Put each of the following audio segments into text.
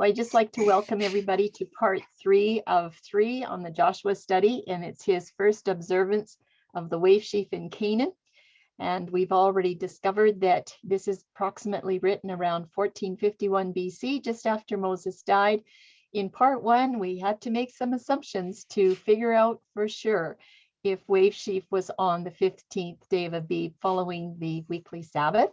Well, I'd just like to welcome everybody to part 3 of 3 on the Joshua study, and it's his first observance of the Wave Sheaf in Canaan. And we've already discovered that this is approximately written around 1451 BC, just after Moses died. In part 1, we had to make some assumptions to figure out for sure if Wave Sheaf was on the 15th day of Abib following the weekly Sabbath.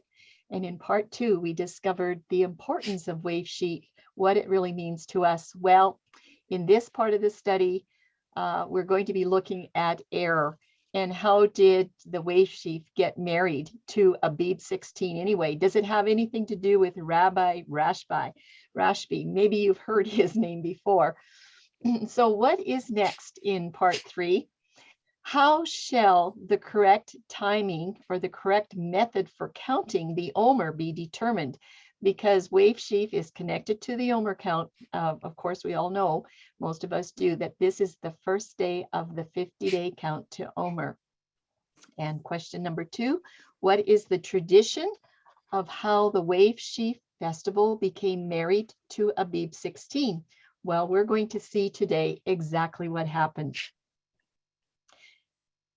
And in part 2, we discovered the importance of Wave Sheaf, what it really means to us. Well, in this part of the study, we're going to be looking at error and how did the Wave Sheaf get married to Abib 16 anyway? Does it have anything to do with Rabbi Rashbi? Maybe you've heard his name before. So what is next in part 3? How shall the correct timing or the correct method for counting the Omer be determined? Because Wave Sheaf is connected to the Omer count. Of course, we all know, most of us do, that this is the first day of the 50-day count to Omer. And question number 2, what is the tradition of how the Wave Sheaf Festival became married to Abib 16? Well, we're going to see today exactly what happened.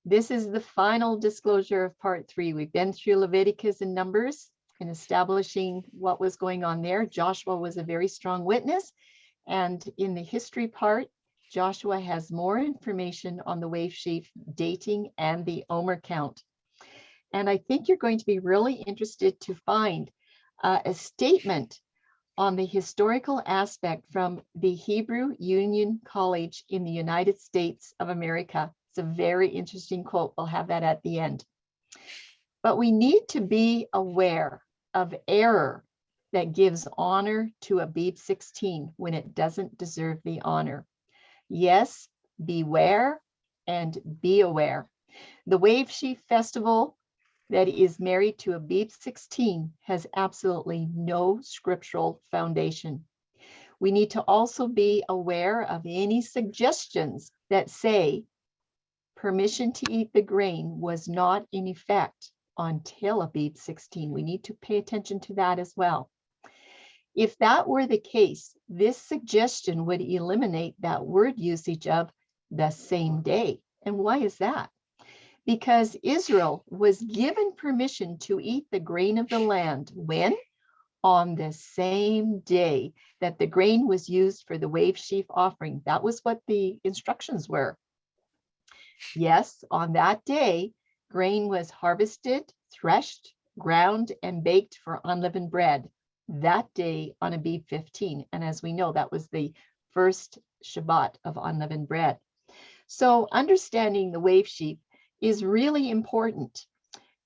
This is the final disclosure of part 3. We've been through Leviticus and Numbers and establishing what was going on there. Joshua was a very strong witness. And in the history part, Joshua has more information on the Wave Sheaf dating and the Omer count. And I think you're going to be really interested to find a statement on the historical aspect from the Hebrew Union College in the United States of America. It's a very interesting quote. We'll have that at the end. But we need to be aware of error that gives honor to Abib 16 when it doesn't deserve the honor. Yes, beware and be aware. The Wave Sheaf Festival that is married to Abib 16 has absolutely no scriptural foundation. We need to also be aware of any suggestions that say permission to eat the grain was not in effect until Abib 16. We need to pay attention to that as well. If that were the case, this suggestion would eliminate that word usage of the same day. And why is that? Because Israel was given permission to eat the grain of the land when? On the same day that the grain was used for the Wave Sheaf offering. That was what the instructions were. Yes, on that day, grain was harvested, threshed, ground, and baked for unleavened bread. That day on Abib 15. And as we know, that was the first Shabbat of unleavened bread. So understanding the Wave Sheaf is really important,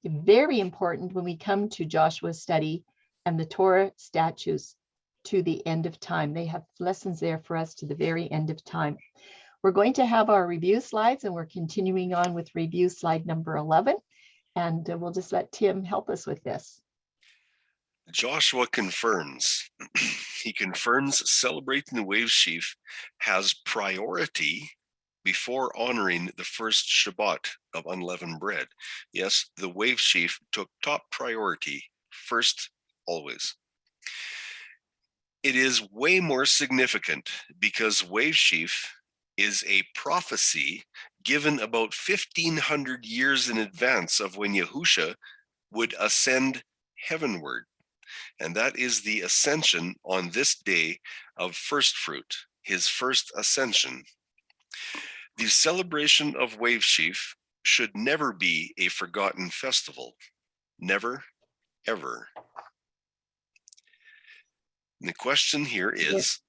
very important when we come to Joshua's study and the Torah statutes to the end of time. They have lessons there for us to the very end of time. We're going to have our review slides, and we're continuing on with review slide number 11. And we'll just let Tim help us with this. Joshua confirms. He confirms celebrating the Wave Sheaf has priority before honoring the first Shabbat of unleavened bread. Yes, the Wave Sheaf took top priority first, always. It is way more significant because Wave Sheaf is a prophecy given about 1,500 years in advance of when Yahusha would ascend heavenward. And that is the ascension on this day of first fruit, his first ascension. The celebration of Wave Sheaf should never be a forgotten festival. Never, ever. And the question here is,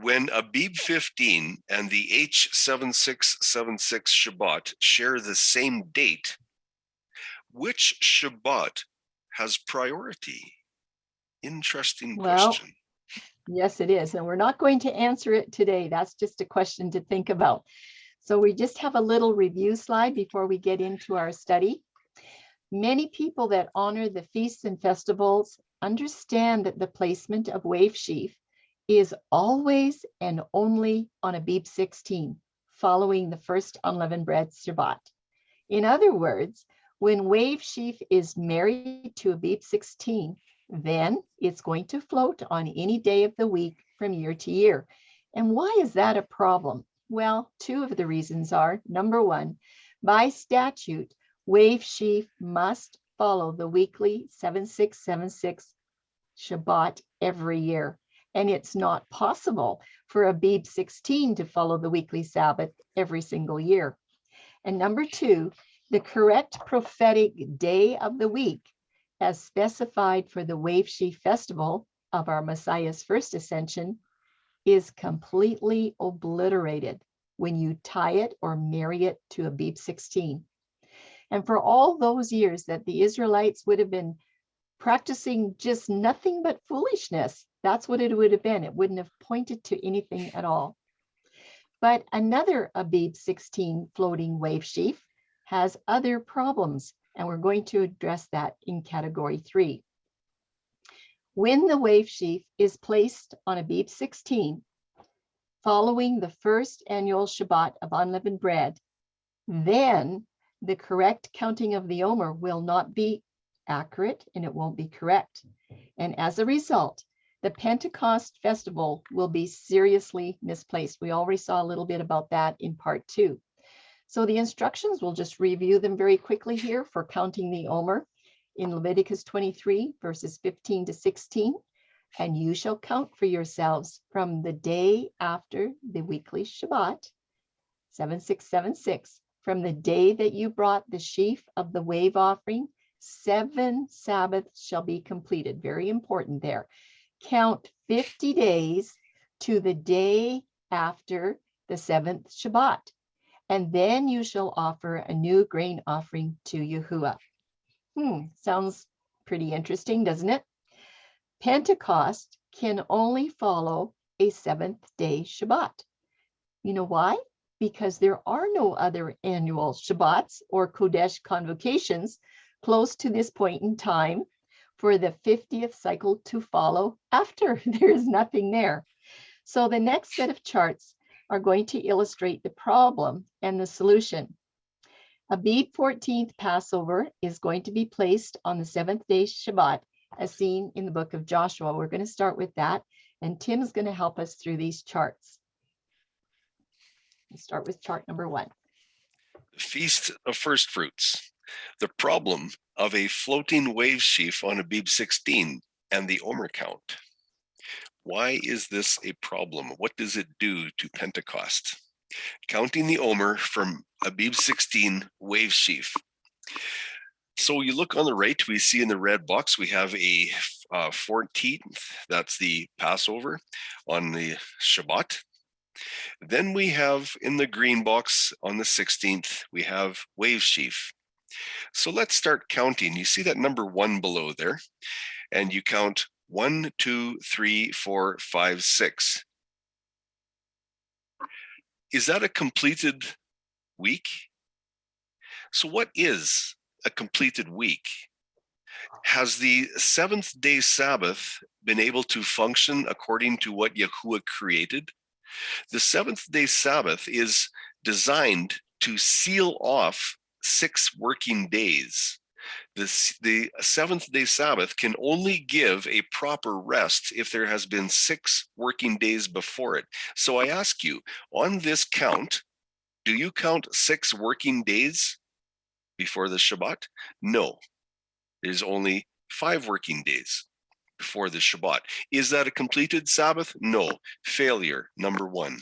when Abib 15 and the H7676 Shabbat share the same date, which Shabbat has priority? Interesting question. Yes, it is. And we're not going to answer it today. That's just a question to think about. So we just have a little review slide before we get into our study. Many people that honor the feasts and festivals understand that the placement of Wave Sheaf is always and only on Abib 16, following the first unleavened bread Shabbat. In other words, when Wave Sheaf is married to Abib 16, Then it's going to float on any day of the week from year to year. And why is that a problem? Well, two of the reasons are, number one, by statute, Wave Sheaf must follow the weekly 7676 Shabbat every year. And it's not possible for Abib 16 to follow the weekly Sabbath every single year. And number two, the correct prophetic day of the week, as specified for the Wave Sheaf Festival of our Messiah's first ascension, is completely obliterated when you tie it or marry it to Abib 16. And for all those years that the Israelites would have been practicing just nothing but foolishness, that's what it would have been. It wouldn't have pointed to anything at all. But another Abib 16 floating wave sheaf has other problems, and we're going to address that in category 3. When the wave sheaf is placed on Abib 16, following the first annual Shabbat of Unleavened Bread, then the correct counting of the Omer will not be accurate and it won't be correct. And as a result, the Pentecost festival will be seriously misplaced. We already saw a little bit about that in part 2. So the instructions, we'll just review them very quickly here for counting the Omer in Leviticus 23, verses 15 to 16. And you shall count for yourselves from the day after the weekly Shabbat, 7676, from the day that you brought the sheaf of the wave offering, 7 Sabbaths shall be completed. Very important there. Count 50 days to the day after the 7th Shabbat. And then you shall offer a new grain offering to Yahuwah. Sounds pretty interesting, doesn't it? Pentecost can only follow a 7th-day Shabbat. You know why? Because there are no other annual Shabbats or Kodesh convocations close to this point in time for the 50th cycle to follow after. There's nothing there. So the next set of charts are going to illustrate the problem and the solution. Abib 14th Passover is going to be placed on the 7th-day Shabbat, as seen in the book of Joshua. We're going to start with that, and Tim's going to help us through these charts. Let's start with chart number 1. The Feast of First Fruits. The problem of a floating wave sheaf on Abib 16 and the Omer count. Why is this a problem? What does it do to Pentecost? Counting the Omer from Abib 16 wave sheaf. So you look on the right, we see in the red box, we have a 14th, that's the Passover on the Shabbat. Then we have in the green box on the 16th, we have wave sheaf. So let's start counting. You see that number 1 below there, and you count 1, 2, 3, 4, 5, 6. Is that a completed week? So what is a completed week? Has the 7th-day Sabbath been able to function according to what Yahuwah created? The 7th-day Sabbath is designed to seal off 6 working days. The 7th-day Sabbath can only give a proper rest if there has been 6 working days before it. So I ask you, on this count, do you count 6 working days before the Shabbat? No, there's only 5 working days before the Shabbat. Is that a completed Sabbath? No, failure, number 1.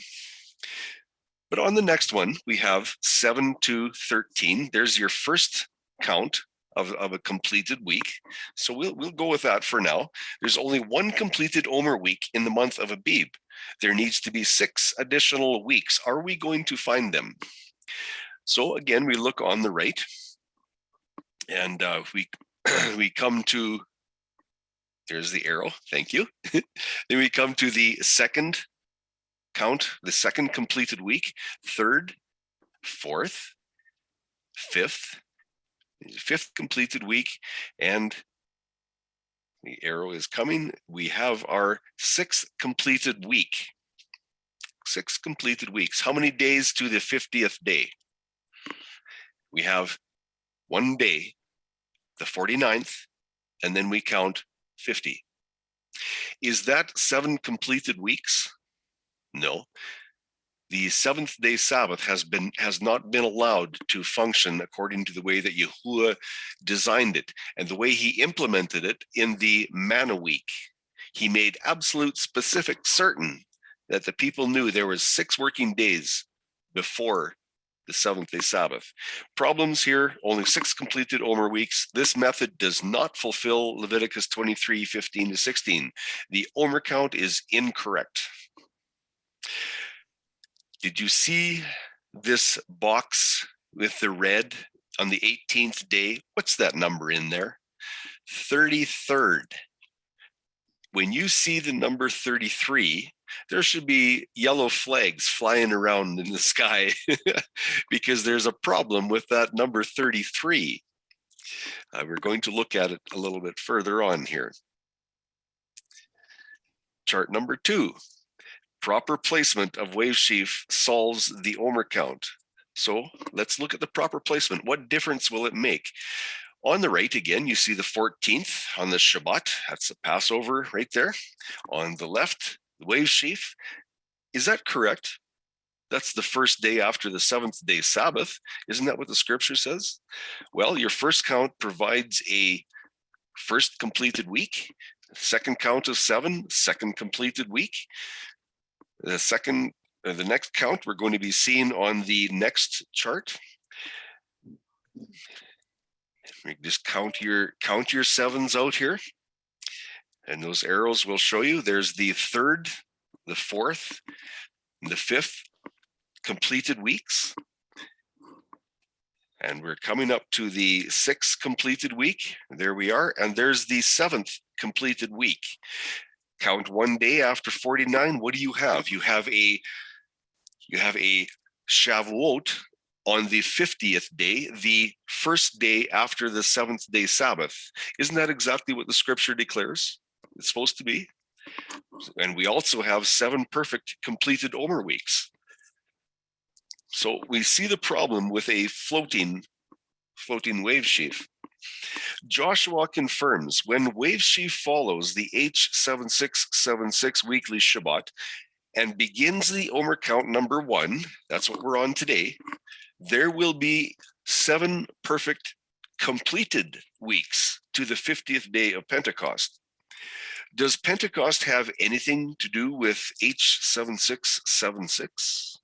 But on the next one, we have 7 to 13. There's your first count of a completed week. So we'll go with that for now. There's only 1 completed Omer week in the month of Abib. There needs to be 6 additional weeks. Are we going to find them? So again, we look on the right, and we come to, there's the arrow, thank you. Then we come to the second count, the second completed week, 3rd, 4th, 5th completed week, and the arrow is coming. We have our 6th completed week. 6 completed weeks. How many days to the 50th day? We have 1 day, the 49th, and then we count 50. Is that 7 completed weeks? No. The seventh-day Sabbath has not been allowed to function according to the way that Yahuwah designed it and the way he implemented it in the manna week. He made absolute specific certain that the people knew there was 6 working days before the seventh-day Sabbath. Problems here, only 6 completed Omer weeks. This method does not fulfill Leviticus 23, 15 to 16. The Omer count is incorrect. Did you see this box with the red on the 18th day? What's that number in there? 33rd. When you see the number 33, there should be yellow flags flying around in the sky because there's a problem with that number 33. We're going to look at it a little bit further on here. Chart number 2. Proper placement of Wave Sheaf solves the Omer count. So let's look at the proper placement. What difference will it make? On the right, again, you see the 14th on the Shabbat. That's the Passover right there. On the left, the Wave Sheaf. Is that correct? That's the first day after the seventh-day Sabbath. Isn't that what the scripture says? Well, your first count provides a first completed week. Second count of 7, second completed week. The next count we're going to be seeing on the next chart. Just count your 7s out here, and those arrows will show you there's the 3rd, the 4th, and the 5th completed weeks, and we're coming up to the 6th completed week. There we are, and there's the 7th completed week. Count 1 day after 49. What do you have? You have a Shavuot on the 50th day, the first day after the 7th day Sabbath. Isn't that exactly what the scripture declares it's supposed to be? And we also have 7 perfect completed Omer weeks. So we see the problem with a floating wave sheaf. Joshua confirms when Wave Sheaf follows the H7676 weekly Shabbat and begins the Omer count number 1, that's what we're on today, there will be 7 perfect completed weeks to the 50th day of Pentecost. Does Pentecost have anything to do with H7676?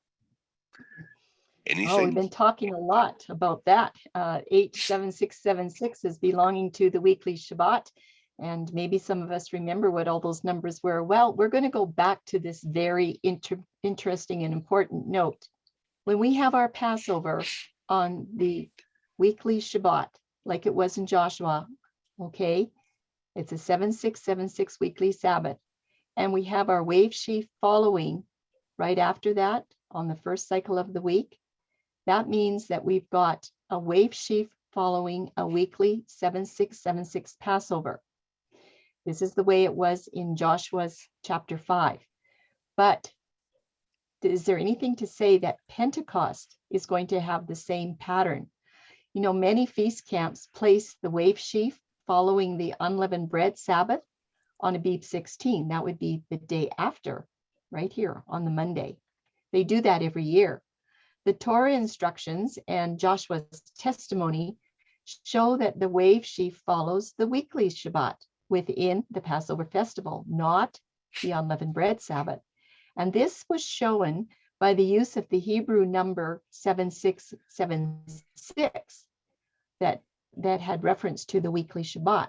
Anything? Oh, we've been talking a lot about that. H7676 is belonging to the weekly Shabbat. And maybe some of us remember what all those numbers were. Well, we're going to go back to this very interesting and important note. When we have our Passover on the weekly Shabbat, like it was in Joshua, okay, it's a 7676 weekly Sabbath. And we have our Wave Sheaf following right after that on the first cycle of the week. That means that we've got a Wave Sheaf following a weekly 7676 Passover. This is the way it was in Joshua's chapter 5. But is there anything to say that Pentecost is going to have the same pattern? You know, many feast camps place the Wave Sheaf following the Unleavened Bread Sabbath on Abib 16. That would be the day after, right here on the Monday. They do that every year. The Torah instructions and Joshua's testimony show that the Wave Sheaf follows the weekly Shabbat within the Passover festival, not the Unleavened Bread Sabbath. And this was shown by the use of the Hebrew number 7676 that had reference to the weekly Shabbat.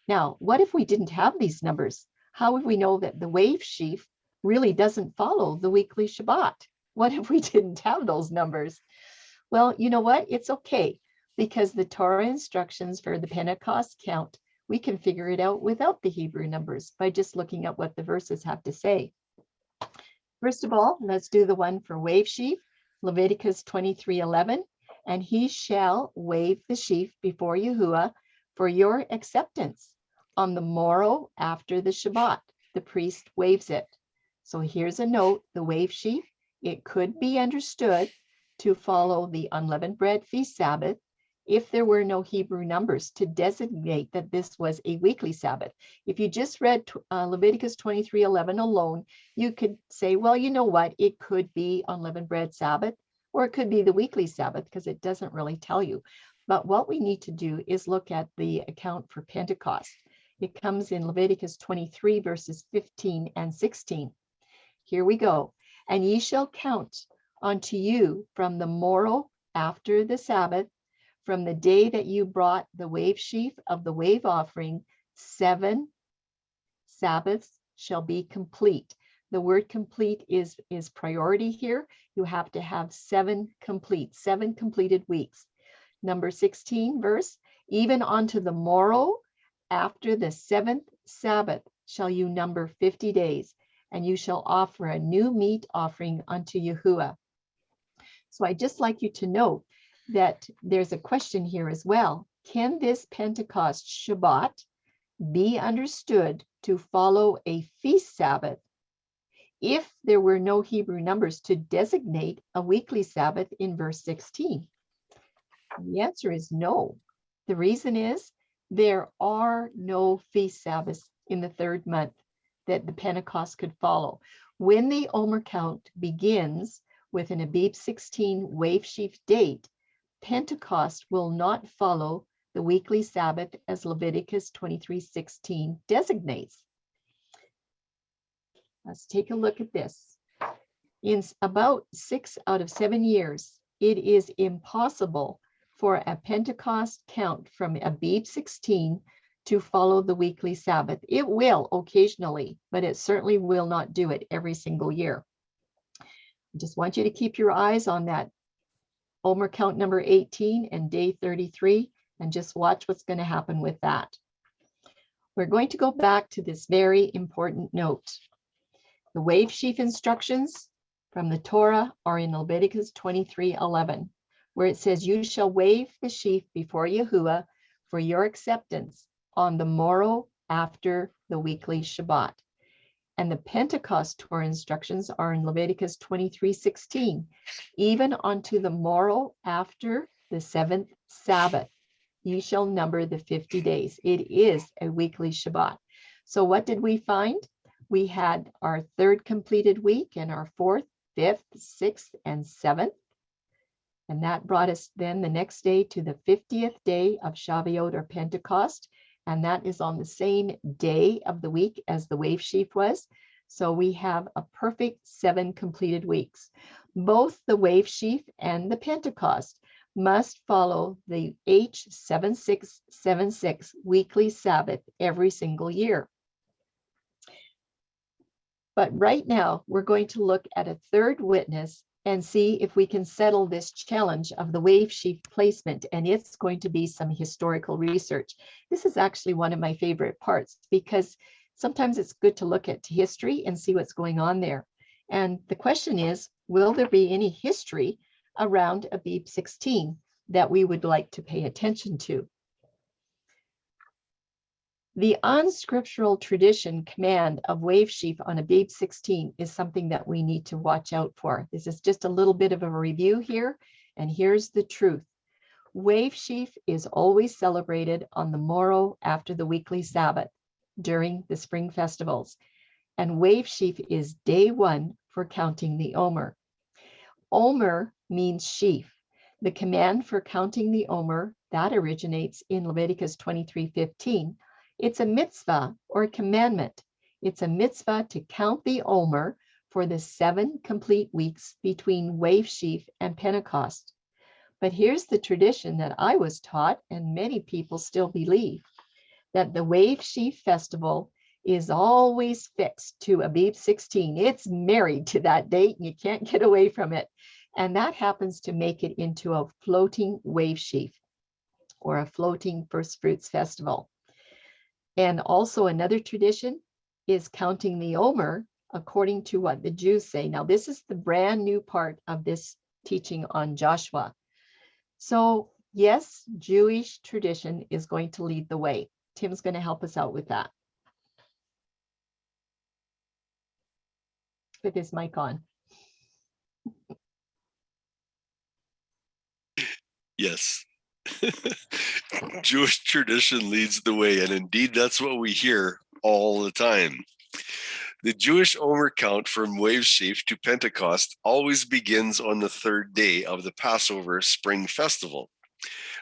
Now, what if we didn't have these numbers? How would we know that the Wave Sheaf really doesn't follow the weekly Shabbat? What if we didn't have those numbers? Well, you know what? It's okay, because the Torah instructions for the Pentecost count, we can figure it out without the Hebrew numbers by just looking at what the verses have to say. First of all, let's do the one for Wave Sheaf, Leviticus 23:11. And he shall wave the sheaf before Yahuwah for your acceptance. On the morrow after the Shabbat, the priest waves it. So here's a note, the Wave Sheaf, it could be understood to follow the Unleavened Bread Feast Sabbath if there were no Hebrew numbers to designate that this was a weekly Sabbath. If you just read Leviticus 23:11 alone, you could say, well, you know what? It could be unleavened bread Sabbath, or it could be the weekly Sabbath, because it doesn't really tell you. But what we need to do is look at the account for Pentecost. It comes in Leviticus 23, verses 15 and 16. Here we go. And ye shall count unto you from the morrow after the Sabbath, from the day that you brought the wave sheaf of the wave offering, 7 Sabbaths shall be complete. The word complete is priority here. You have to have 7 completed weeks. Number 16 verse, even unto the morrow after the 7th Sabbath shall you number 50 days, and you shall offer a new meat offering unto Yahuwah. So I'd just like you to note that there's a question here as well. Can this Pentecost Shabbat be understood to follow a feast Sabbath if there were no Hebrew numbers to designate a weekly Sabbath in verse 16? The answer is no. The reason is there are no feast Sabbaths in the 3rd month that the Pentecost could follow. When the Omer count begins with an Abib 16 Wave Sheaf date, Pentecost will not follow the weekly Sabbath as Leviticus 23:16 designates. Let's take a look at this. In about 6 out of 7 years, it is impossible for a Pentecost count from Abib 16 to follow the weekly Sabbath. It will occasionally, but it certainly will not do it every single year. I just want you to keep your eyes on that Omer count number 18 and day 33, and just watch what's going to happen with that. We're going to go back to this very important note. The wave sheaf instructions from the Torah are in Leviticus 23:11, where it says, you shall wave the sheaf before Yahuwah for your acceptance on the morrow after the weekly Shabbat. And the Pentecost Torah instructions are in Leviticus 23:16, even unto the morrow after the 7th Sabbath, ye shall number the 50 days. It is a weekly Shabbat. So what did we find? We had our 3rd completed week and our 4th, 5th, 6th, and 7th. And that brought us then the next day to the 50th day of Shavuot or Pentecost. And that is on the same day of the week as the wave sheaf was. So we have a perfect 7 completed weeks. Both the wave sheaf and the Pentecost must follow the H7676 weekly Sabbath every single year. But right now, we're going to look at a 3rd witness and see if we can settle this challenge of the wave sheaf placement. And it's going to be some historical research. This is actually one of my favorite parts, because sometimes it's good to look at history and see what's going on there. And the question is, will there be any history around Abib 16 that we would like to pay attention to? The unscriptural tradition command of wave sheaf on Abib 16 is something that we need to watch out for. This is just a little bit of a review here, and here's the truth. Wave sheaf is always celebrated on the morrow after the weekly Sabbath during the spring festivals, and wave sheaf is day 1 for counting the Omer. Omer means sheaf. The command for counting the Omer, that originates in Leviticus 23:15. It's a mitzvah or a commandment. It's a mitzvah to count the Omer for the 7 complete weeks between wave sheaf and Pentecost. But here's the tradition that I was taught, and many people still believe, that the Wave Sheaf Festival is always fixed to Abib 16. It's married to that date, and you can't get away from it. And that happens to make it into a floating wave sheaf, or a floating first fruits festival. And also another tradition is counting the Omer according to what the Jews say. Now, this is the brand new part of this teaching on Joshua. So yes, Jewish tradition is going to lead the way. Tim's going to help us out with that. With his mic on. Yes. Jewish tradition leads the way, and indeed that's what we hear all the time. The Jewish Omer count from Wave Sheaf to Pentecost always begins on the third day of the Passover Spring Festival.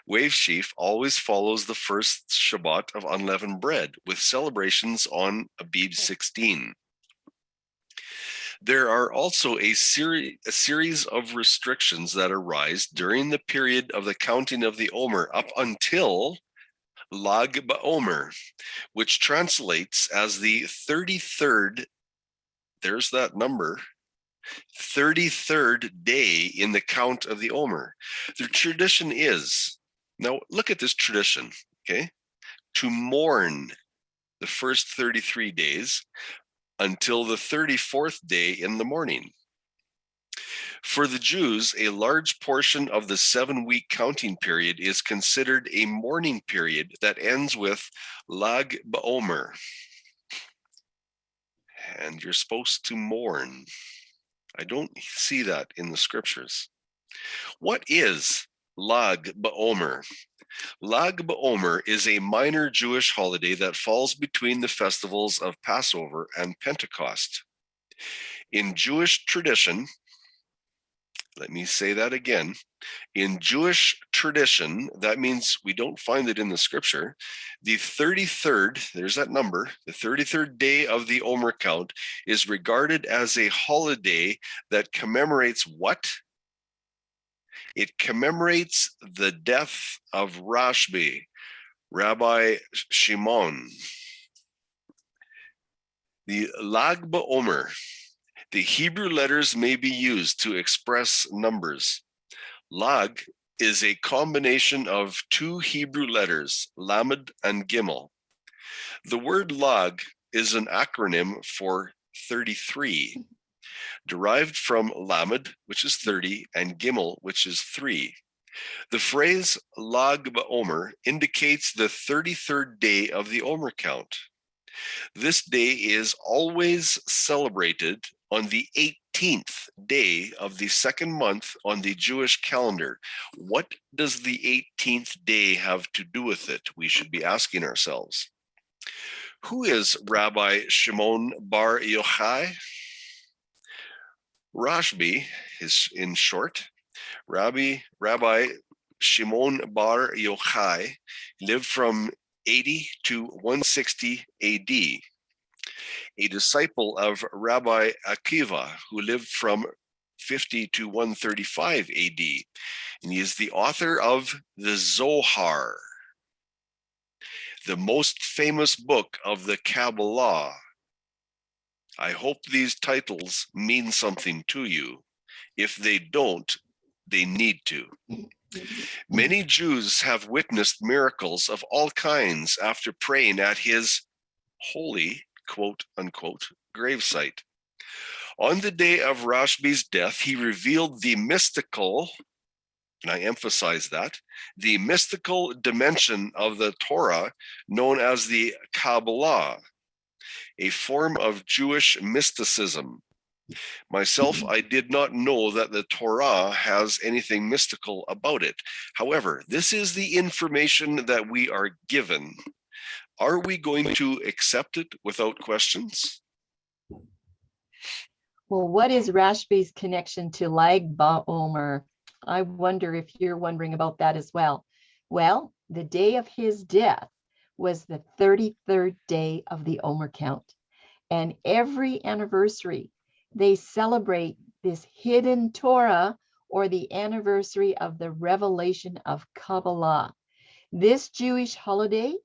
Wave Sheaf always follows the first Shabbat of Unleavened Bread, with celebrations on Abib 16. There are also a series of restrictions that arise during the period of the counting of the Omer up until Lag BaOmer, which translates as the 33rd, there's that number, 33rd day in the count of the Omer. The tradition is, now look at this tradition, okay? To mourn the first 33 days until the 34th day in the morning. For the Jews, a large portion of the 7-week counting period is considered a mourning period that ends with Lag BaOmer. And you're supposed to mourn. I don't see that in the scriptures. What is Lag BaOmer? Lag BaOmer is a minor Jewish holiday that falls between the festivals of Passover and Pentecost. In Jewish tradition, let me say that again. In Jewish tradition, that means we don't find it in the scripture. The 33rd, there's that number, the 33rd day of the Omer count is regarded as a holiday that commemorates what? It commemorates the death of Rashbi, Rabbi Shimon. The Lag BaOmer, the Hebrew letters may be used to express numbers. Lag is a combination of two Hebrew letters, Lamed and Gimel. The word Lag is an acronym for 33, derived from Lamed, which is 30, and Gimel, which is 3. The phrase Lag BaOmer indicates the 33rd day of the Omer count. This day is always celebrated on the 18th day of the second month on the Jewish calendar. What does the 18th day have to do with it? We should be asking ourselves. Who is Rabbi Shimon bar Yochai? Rashbi is in short. Rabbi Shimon bar Yochai lived from 80 to 160 AD. A disciple of Rabbi Akiva who lived from 50 to 135 AD. And he is the author of the Zohar, the most famous book of the Kabbalah. I hope these titles mean something to you. If they don't, they need to. Many Jews have witnessed miracles of all kinds after praying at his holy, quote unquote, gravesite. On the day of Rashbi's death, he revealed the mystical, and I emphasize that, the mystical dimension of the Torah known as the Kabbalah, a form of Jewish mysticism. Myself, I did not know that the Torah has anything mystical about it. However, this is the information that we are given. Are we going to accept it without questions? Well, what is Rashbi's connection to Lag BaOmer? I wonder if you're wondering about that as well. Well, the day of his death was the 33rd day of the Omer count. And every anniversary, they celebrate this hidden Torah, or the anniversary of the revelation of Kabbalah. This Jewish holiday,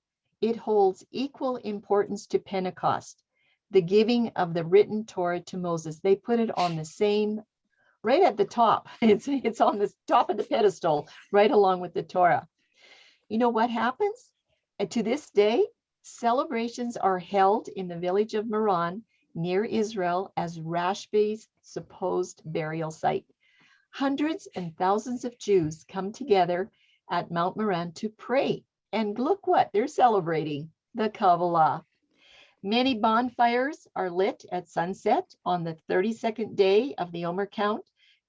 it holds equal importance to Pentecost, the giving of the written Torah to Moses. They put it on the same, right at the top. It's on the top of the pedestal, right along with the Torah. You know what happens? And to this day, celebrations are held in the village of Meron near Israel as Rashbi's supposed burial site. Hundreds and thousands of Jews come together at Mount Meron to pray. And look what they're celebrating, the Kabbalah. Many bonfires are lit at sunset on the 32nd day of the Omer count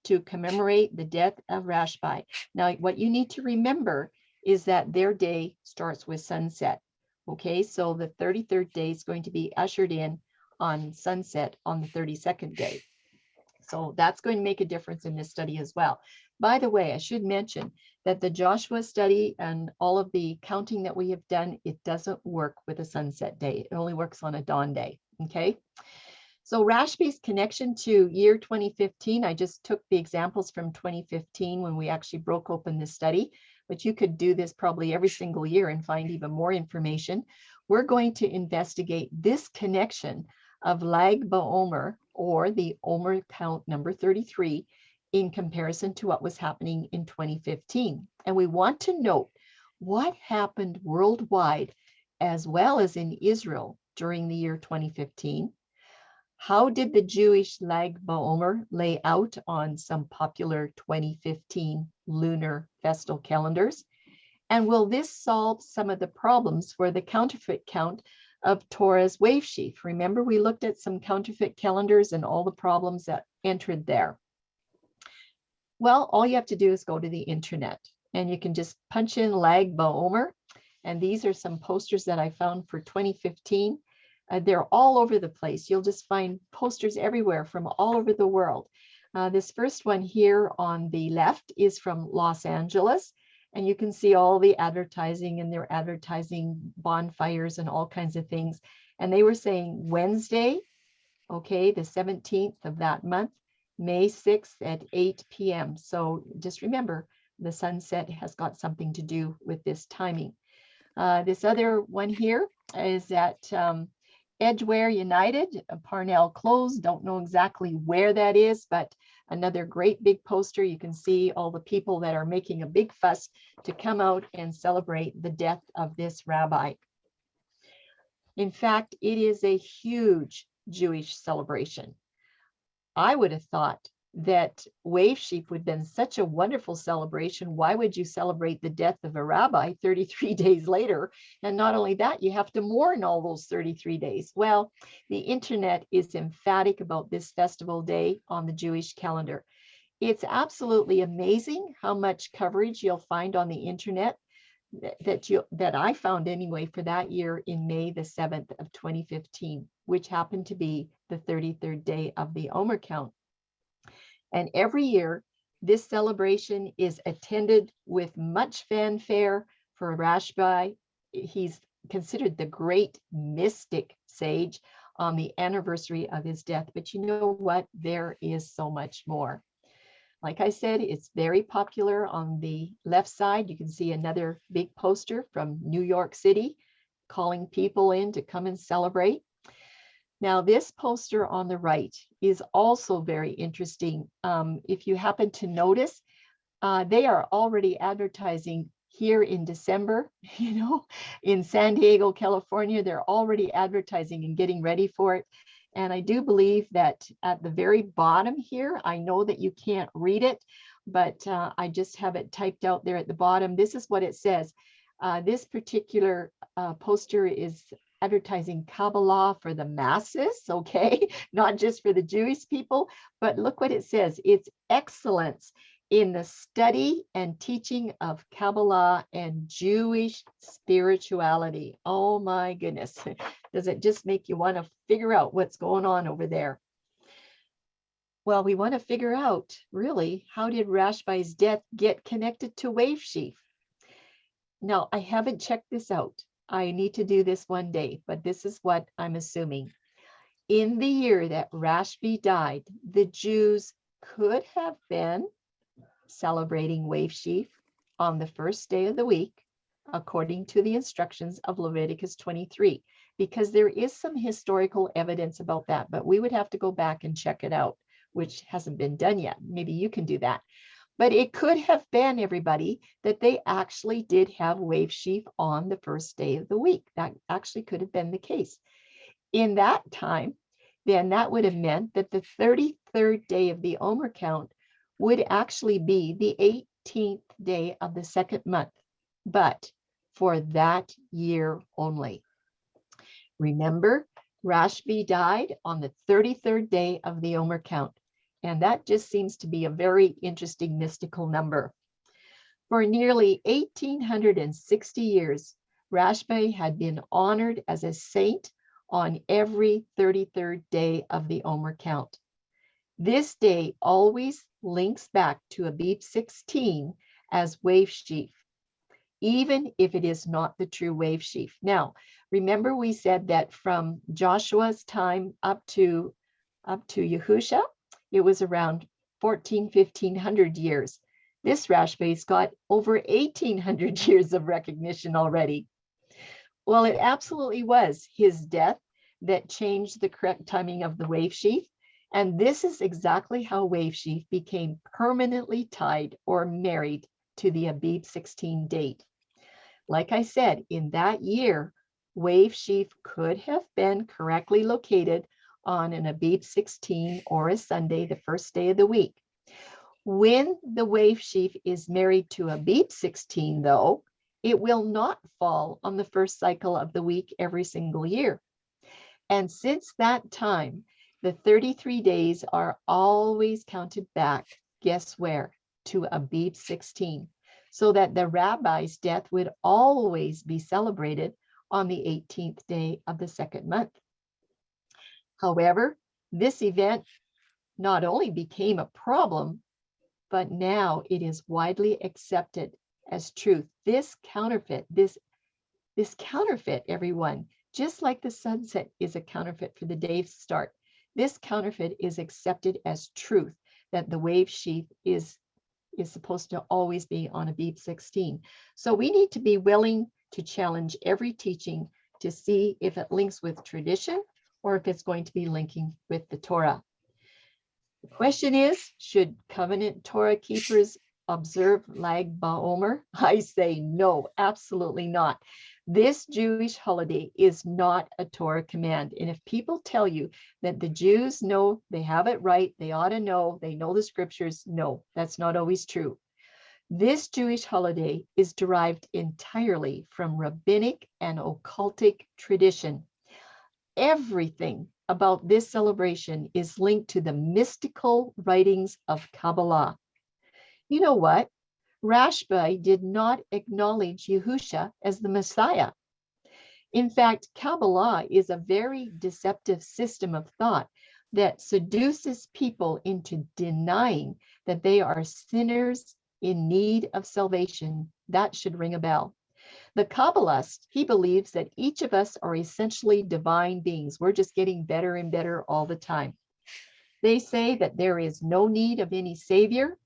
to commemorate the death of Rashbi. Now, what you need to remember is that their day starts with sunset. Okay, so the 33rd day is going to be ushered in on sunset on the 32nd day. So that's going to make a difference in this study as well. By the way, I should mention that the Joshua study and all of the counting that we have done, it doesn't work with a sunset day. It only works on a dawn day, okay? So Rashbi's connection to year 2015, I just took the examples from 2015 when we actually broke open this study, but you could do this probably every single year and find even more information. We're going to investigate this connection of Lag BaOmer, or the Omer count number 33, in comparison to what was happening in 2015. And we want to note what happened worldwide as well as in Israel during the year 2015. How did the Jewish Lag BaOmer lay out on some popular 2015 lunar festal calendars? And will this solve some of the problems for the counterfeit count of Torah's Wave Sheaf? Remember, we looked at some counterfeit calendars and all the problems that entered there. Well, all you have to do is go to the internet and you can just punch in Lag BaOmer. And these are some posters that I found for 2015. They're all over the place. You'll just find posters everywhere from all over the world. This first one here on the left is from Los Angeles. And you can see all the advertising, and they're advertising bonfires and all kinds of things. And they were saying Wednesday, okay, the 17th of that month, May 6th at 8 p.m. So just remember, the sunset has got something to do with this timing. This other one here is at Edgeware United, Parnell closed. Don't know exactly where that is, but another great big poster. You can see all the people that are making a big fuss to come out and celebrate the death of this rabbi. In fact, it is a huge Jewish celebration. I would have thought that Wave Sheaf would have been such a wonderful celebration. Why would you celebrate the death of a rabbi 33 days later? And not only that, you have to mourn all those 33 days. Well, the internet is emphatic about this festival day on the Jewish calendar. It's absolutely amazing how much coverage you'll find on the internet that I found anyway for that year in May the 7th of 2015, which happened to be the 33rd day of the Omer count. And every year, this celebration is attended with much fanfare for Rashbi. He's considered the great mystic sage on the anniversary of his death. But you know what? There is so much more. Like I said, it's very popular. On the left side, you can see another big poster from New York City calling people in to come and celebrate. Now, this poster on the right is also very interesting. If you happen to notice, they are already advertising here in December, in San Diego, California. They're already advertising and getting ready for it. And I do believe that at the very bottom here, I know that you can't read it, but I just have it typed out there at the bottom. This is what it says. This particular poster is advertising Kabbalah for the masses, okay? Not just for the Jewish people, but look what it says. It's excellence in the study and teaching of Kabbalah and Jewish spirituality. Oh my goodness. Does it just make you want to figure out what's going on over there? Well, we want to figure out, really, how did Rashbi's death get connected to Wave Sheaf? Now, I haven't checked this out. I need to do this one day, but this is what I'm assuming. In the year that Rashbi died, the Jews could have been celebrating Wave Sheaf on the first day of the week, according to the instructions of Leviticus 23, because there is some historical evidence about that, but we would have to go back and check it out, which hasn't been done yet. Maybe you can do that. But it could have been, everybody, that they actually did have Wave Sheaf on the first day of the week. That actually could have been the case. In that time, then that would have meant that the 33rd day of the Omer count would actually be the 18th day of the second month, but for that year only. Remember, Rashbi died on the 33rd day of the Omer count. And that just seems to be a very interesting mystical number. For nearly 1860 years, Rashbi had been honored as a saint on every 33rd day of the Omer count. This day always links back to Abib 16 as Wave Sheaf, even if it is not the true Wave Sheaf. Now, remember we said that from Joshua's time up to Yahusha, it was around 1500 years. This Rashbi's got over 1800 years of recognition already. Well, it absolutely was his death that changed the correct timing of the Wave Sheaf. And this is exactly how Wave Sheaf became permanently tied or married to the Abib 16 date. Like I said, in that year, Wave Sheaf could have been correctly located on an Abib 16 or a Sunday, the first day of the week. When the Wave Sheaf is married to Abib 16, though, it will not fall on the first cycle of the week every single year. And since that time, the 33 days are always counted back, guess where? To Abib 16, so that the rabbi's death would always be celebrated on the 18th day of the second month. However, this event not only became a problem, but now it is widely accepted as truth. This counterfeit, everyone, just like the sunset is a counterfeit for the day's start, this counterfeit is accepted as truth, that the Wave Sheaf is supposed to always be on Abib 16. So we need to be willing to challenge every teaching to see if it links with tradition or if it's going to be linking with the Torah. The question is, should covenant Torah keepers observe Lag BaOmer? I say no, absolutely not. This Jewish holiday is not a Torah command. And if people tell you that the Jews know they have it right, they ought to know, they know the scriptures, no, that's not always true. This Jewish holiday is derived entirely from rabbinic and occultic tradition. Everything about this celebration is linked to the mystical writings of Kabbalah. You know what? Rashbi did not acknowledge Yahusha as the Messiah. In fact, Kabbalah is a very deceptive system of thought that seduces people into denying that they are sinners in need of salvation. That should ring a bell. The Kabbalist, he believes that each of us are essentially divine beings. We're just getting better and better all the time. They say that there is no need of any savior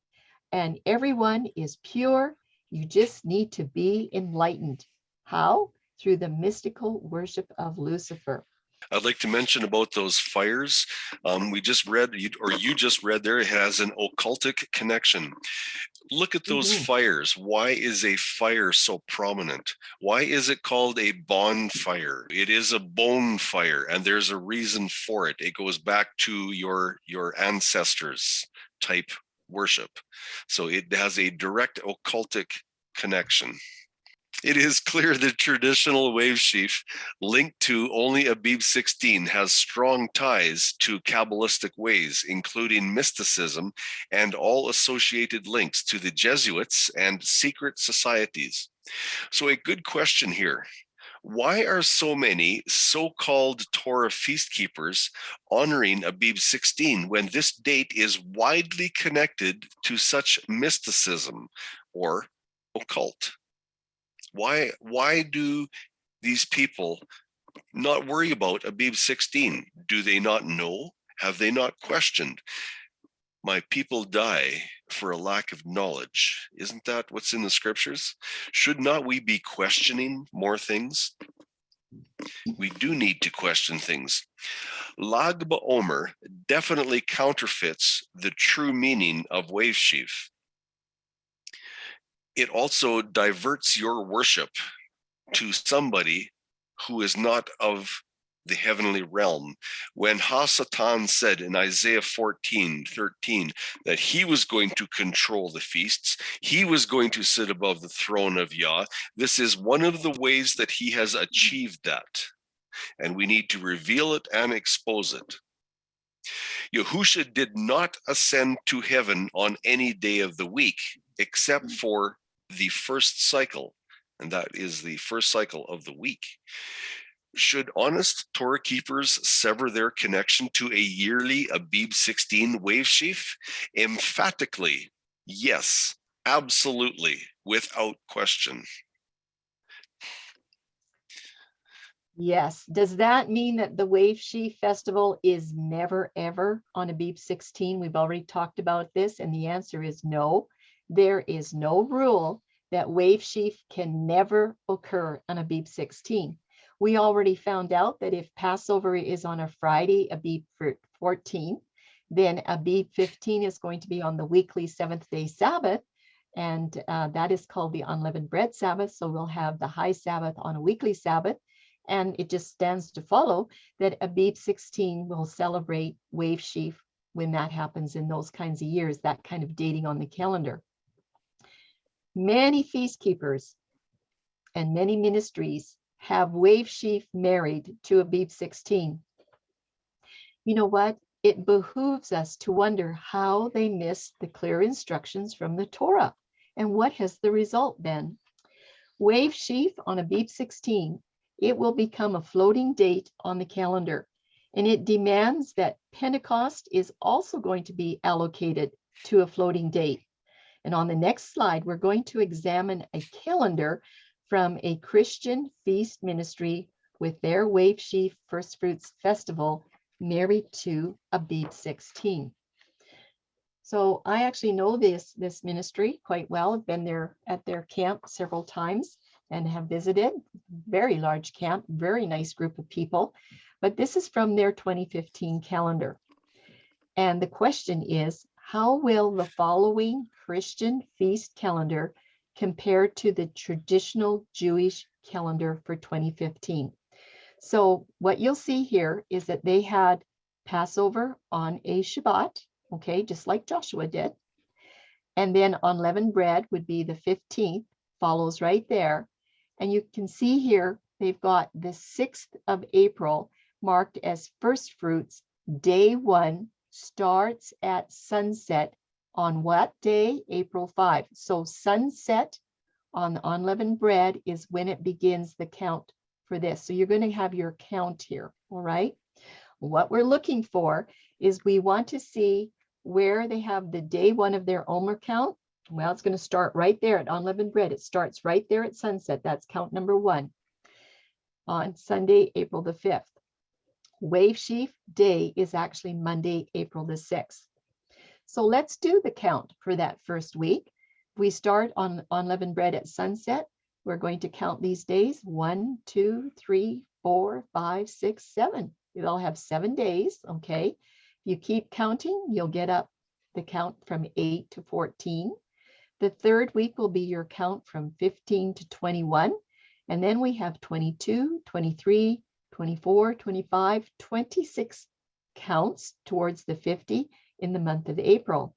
and everyone is pure. You just need to be enlightened. How? Through the mystical worship of Lucifer. I'd like to mention about those fires. We just read, or you just read there, it has an occultic connection. Look at those fires. Why is a fire so prominent? Why is it called a bonfire? It is a bone fire, and there's a reason for it. It goes back to your ancestors type worship. So it has a direct occultic connection. It is clear that traditional Wave Sheaf linked to only Abib 16 has strong ties to Kabbalistic ways, including mysticism and all associated links to the Jesuits and secret societies. So a good question here. Why are so many so-called Torah feast keepers honoring Abib 16 when this date is widely connected to such mysticism or occult? Why do these people not worry about Abib 16? Do they not know? Have they not questioned? My people die for a lack of knowledge. Isn't that what's in the scriptures? Should not we be questioning more things? We do need to question things. Lag BaOmer definitely counterfeits the true meaning of Wave Sheaf. It also diverts your worship to somebody who is not of the heavenly realm. When Hasatan said in Isaiah 14:13 that he was going to control the feasts, he was going to sit above the throne of Yah, this is one of the ways that he has achieved that. And we need to reveal it and expose it. Yahusha did not ascend to heaven on any day of the week, except for the first cycle, and that is the first cycle of the week. Should honest Torah keepers sever their connection to a yearly Abib 16 wave sheaf? Emphatically, yes, absolutely, without question. Yes. Does that mean that the Wave Sheaf Festival is never, ever on Abib 16? We've already talked about this, and the answer is no. There is no rule that Wave Sheaf can never occur on Abib 16. We already found out that if Passover is on a Friday, Abib 14, then Abib 15 is going to be on the weekly seventh-day Sabbath, and that is called the Unleavened Bread Sabbath. So we'll have the high Sabbath on a weekly Sabbath. And it just stands to follow that Abib 16 will celebrate Wave Sheaf when that happens in those kinds of years, that kind of dating on the calendar. Many feast keepers and many ministries have Wave Sheaf married to Abib 16. You know what? It behooves us to wonder how they missed the clear instructions from the Torah. And what has the result been? Wave Sheaf on Abib 16, it will become a floating date on the calendar, and it demands that Pentecost is also going to be allocated to a floating date. And on the next slide, we're going to examine a calendar from a Christian feast ministry with their Wave Sheaf First Fruits Festival married to Abib 16. So I actually know this ministry quite well. I've been there at their camp several times and have visited. Very large camp, very nice group of people. But this is from their 2015 calendar. And the question is, how will the following Christian feast calendar compare to the traditional Jewish calendar for 2015? So what you'll see here is that they had Passover on a Shabbat, okay, just like Joshua did. And then unleavened bread would be the 15th, follows right there. And you can see here, they've got the 6th of April marked as first fruits. Day 1 starts at sunset on what day? April 5. So sunset on unleavened bread is when it begins the count for this. So you're going to have your count here, all right? What we're looking for is we want to see where they have the day 1 of their Omer count. Well, it's going to start right there at unleavened bread. It starts right there at sunset. That's count number 1 on Sunday, April the 5th. Wave Sheaf day is actually Monday, April the 6th. So let's do the count for that first week. We start on unleavened bread at sunset. We're going to count these days. 1, 2, 3, 4, 5, 6, 7. You'll have 7 days, okay? If you keep counting, you'll get up the count from 8 to 14. The third week will be your count from 15 to 21. And then we have 22, 23, 24, 25, 26 counts towards the 50 in the month of April.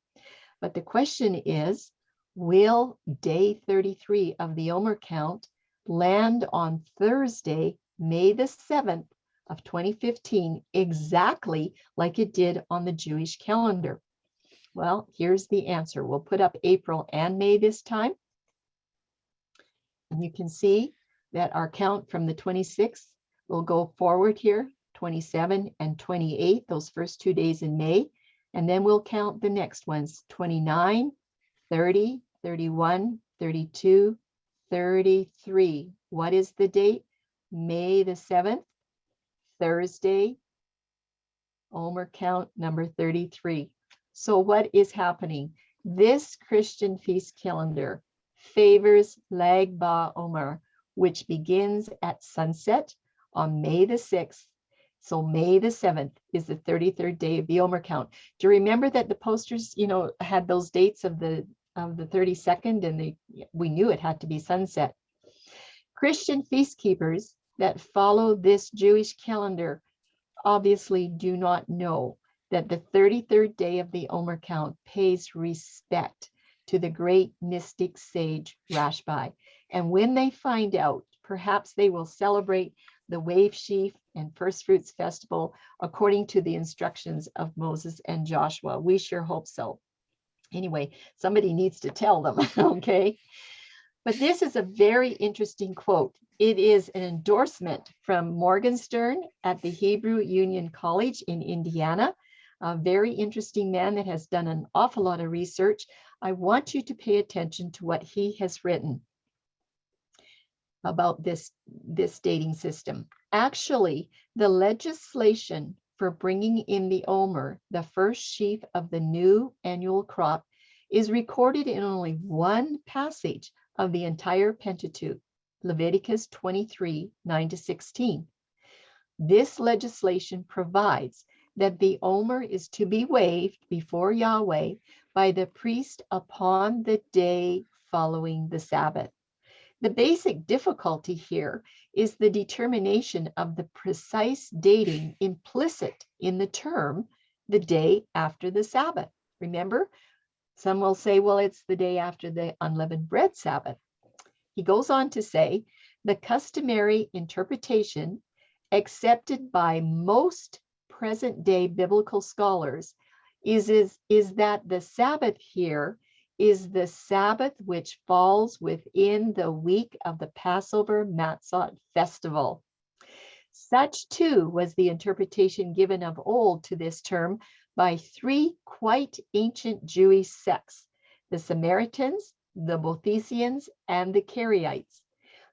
But the question is, will day 33 of the Omer count land on Thursday, May the 7th of 2015, exactly like it did on the Jewish calendar? Well, here's the answer. We'll put up April and May this time. And you can see that our count from the 26th will go forward here, 27 and 28, those first 2 days in May. And then we'll count the next ones, 29, 30, 31, 32, 33. What is the date? May the 7th, Thursday, Omer count number 33. So what is happening? This Christian feast calendar favors Lag BaOmer, which begins at sunset on May the 6th. So May the 7th is the 33rd day of the Omer count. Do you remember that the posters, had those dates of the 32nd, and we knew it had to be sunset. Christian feast keepers that follow this Jewish calendar obviously do not know that the 33rd day of the Omer count pays respect to the great mystic sage Rashbi. And when they find out, perhaps they will celebrate the Wave Sheaf and First Fruits Festival according to the instructions of Moses and Joshua. We sure hope so. Anyway, somebody needs to tell them, okay? But this is a very interesting quote. It is an endorsement from Morgenstern at the Hebrew Union College in Indiana, a very interesting man that has done an awful lot of research. I want you to pay attention to what he has written about this dating system. Actually, the legislation for bringing in the Omer, the first sheaf of the new annual crop, is recorded in only one passage of the entire Pentateuch, Leviticus 23, 9-16. This legislation provides that the Omer is to be waved before Yahweh by the priest upon the day following the Sabbath. The basic difficulty here is the determination of the precise dating implicit in the term, the day after the Sabbath. Remember, some will say, well, it's the day after the unleavened bread Sabbath. He goes on to say, the customary interpretation accepted by most present-day biblical scholars is that the Sabbath here is the Sabbath which falls within the week of the Passover Matzot festival. Such too was the interpretation given of old to this term by three quite ancient Jewish sects, the Samaritans, the Boethicians, and the Karaites.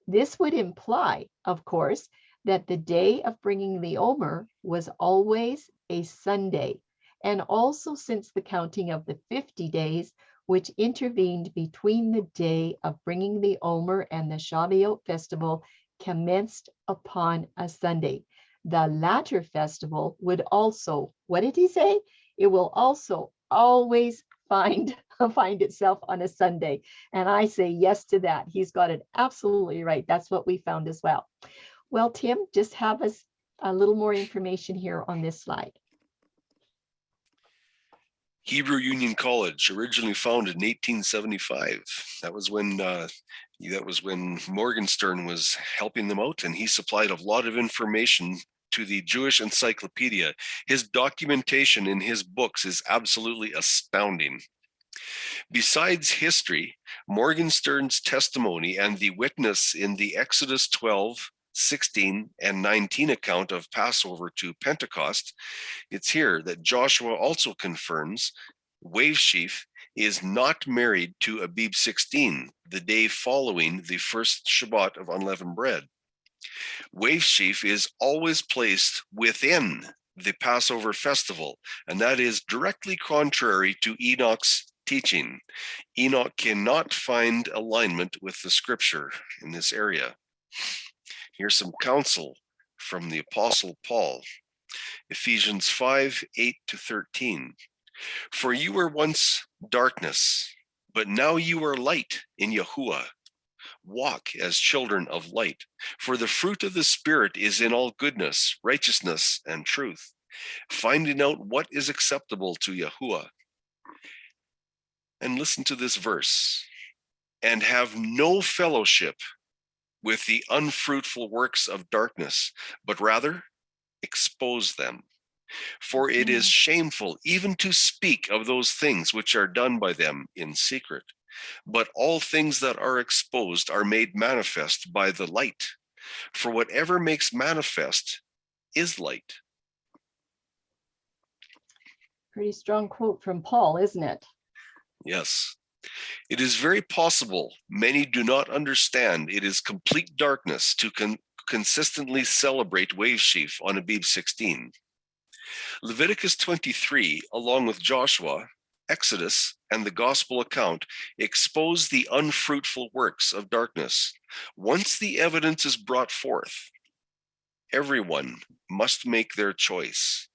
This would imply, of course, that the day of bringing the Omer was always a Sunday, and also since the counting of the 50 days, which intervened between the day of bringing the Omer and the Shabbat festival, commenced upon a Sunday. The latter festival would also, what did he say? It will also always find itself on a Sunday. And I say yes to that. He's got it absolutely right. That's what we found as well. Well, Tim, just have us a little more information here on this slide. Hebrew Union College, originally founded in 1875. That was when Morgenstern was helping them out, and he supplied a lot of information to the Jewish Encyclopedia. His documentation in his books is absolutely astounding. Besides history, Morgenstern's testimony and the witness in the Exodus 12, 16, and 19 account of Passover to Pentecost, it's here that Joshua also confirms Wave Sheaf is not married to Abib 16, the day following the first Shabbat of Unleavened Bread. Wave Sheaf is always placed within the Passover festival, and that is directly contrary to Enoch's teaching. Enoch cannot find alignment with the scripture in this area. Here's some counsel from the Apostle Paul. Ephesians 5, 8-13. For you were once darkness, but now you are light in Yahuwah. Walk as children of light, for the fruit of the Spirit is in all goodness, righteousness, and truth, finding out what is acceptable to Yahuwah. And listen to this verse. And have no fellowship with the unfruitful works of darkness, but rather expose them. For it is shameful even to speak of those things which are done by them in secret. But all things that are exposed are made manifest by the light. For whatever makes manifest is light. Pretty strong quote from Paul, isn't it? Yes. It is very possible many do not understand it is complete darkness to consistently celebrate Wave Sheaf on Abib 16. Leviticus 23, along with Joshua, Exodus, and the gospel account, expose the unfruitful works of darkness. Once the evidence is brought forth, everyone must make their choice.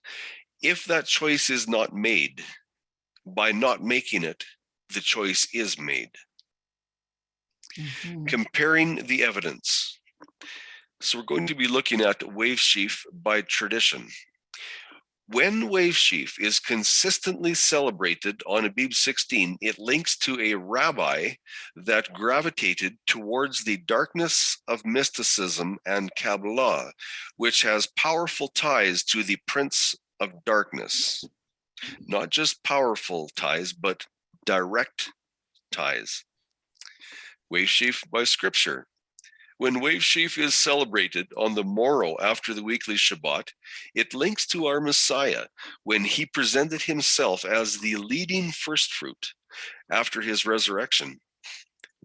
If that choice is not made, by not making it, the choice is made. Comparing the evidence. So we're going to be looking at Wave Sheaf by tradition. When Wave Sheaf is consistently celebrated on Abib 16, it links to a rabbi that gravitated towards the darkness of mysticism and Kabbalah, which has powerful ties to the prince of darkness. Not just powerful ties, but direct ties. Wave Sheaf by Scripture. When Wave Sheaf is celebrated on the morrow after the weekly Shabbat, it links to our Messiah when he presented himself as the leading first fruit after his resurrection.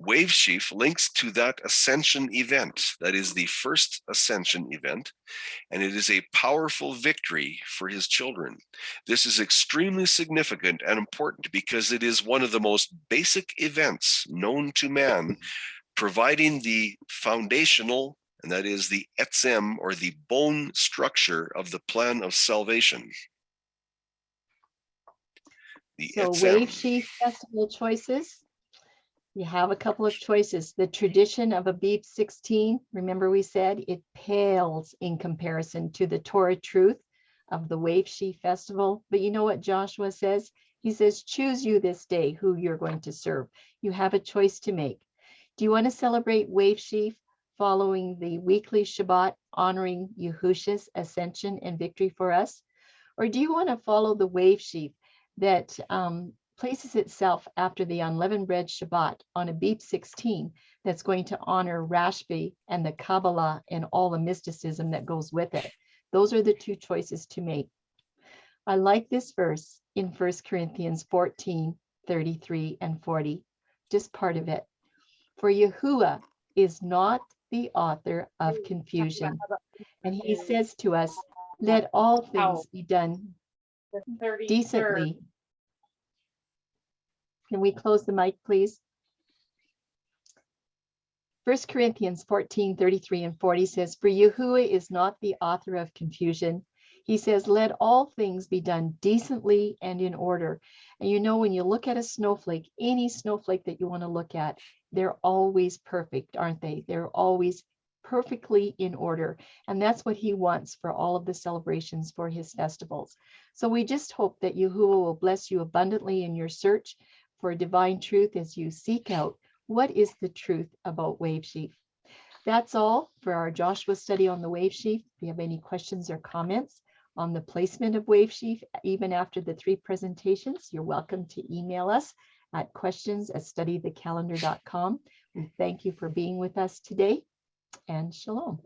Wave Sheaf links to that ascension event, that is the first ascension event, and it is a powerful victory for his children. This is extremely significant and important because it is one of the most basic events known to man, providing the foundational, and that is the etzem, or the bone structure of the plan of salvation. So Wave Sheaf Festival choices. You have a couple of choices. The tradition of Abib 16, remember we said it pales in comparison to the Torah truth of the Wave Sheaf Festival. But you know what Joshua says? He says, choose you this day who you're going to serve. You have a choice to make. Do you want to celebrate Wave Sheaf following the weekly Shabbat, honoring Yahushua's ascension and victory for us? Or do you want to follow the Wave Sheaf that places itself after the Unleavened Bread Shabbat on Abib 16 that's going to honor Rashbi and the Kabbalah and all the mysticism that goes with it? Those are the two choices to make. I like this verse in 1 Corinthians 14, 33 and 40, just part of it. For Yahuwah is not the author of confusion. And he says to us, let all things be done decently. Can we close the mic, please? 1 Corinthians 14, 33 and 40 says, for Yahuwah is not the author of confusion. He says, let all things be done decently and in order. And you know, when you look at a snowflake, any snowflake that you want to look at, they're always perfect, aren't they? They're always perfectly in order. And that's what he wants for all of the celebrations for his festivals. So we just hope that Yahuwah will bless you abundantly in your search for divine truth as you seek out what is the truth about Wave Sheaf. That's all for our Joshua study on the Wave Sheaf. If you have any questions or comments on the placement of Wave Sheaf, even after the 3 presentations, you're welcome to email us at questions@studythecalendar.com. We thank you for being with us today, and shalom.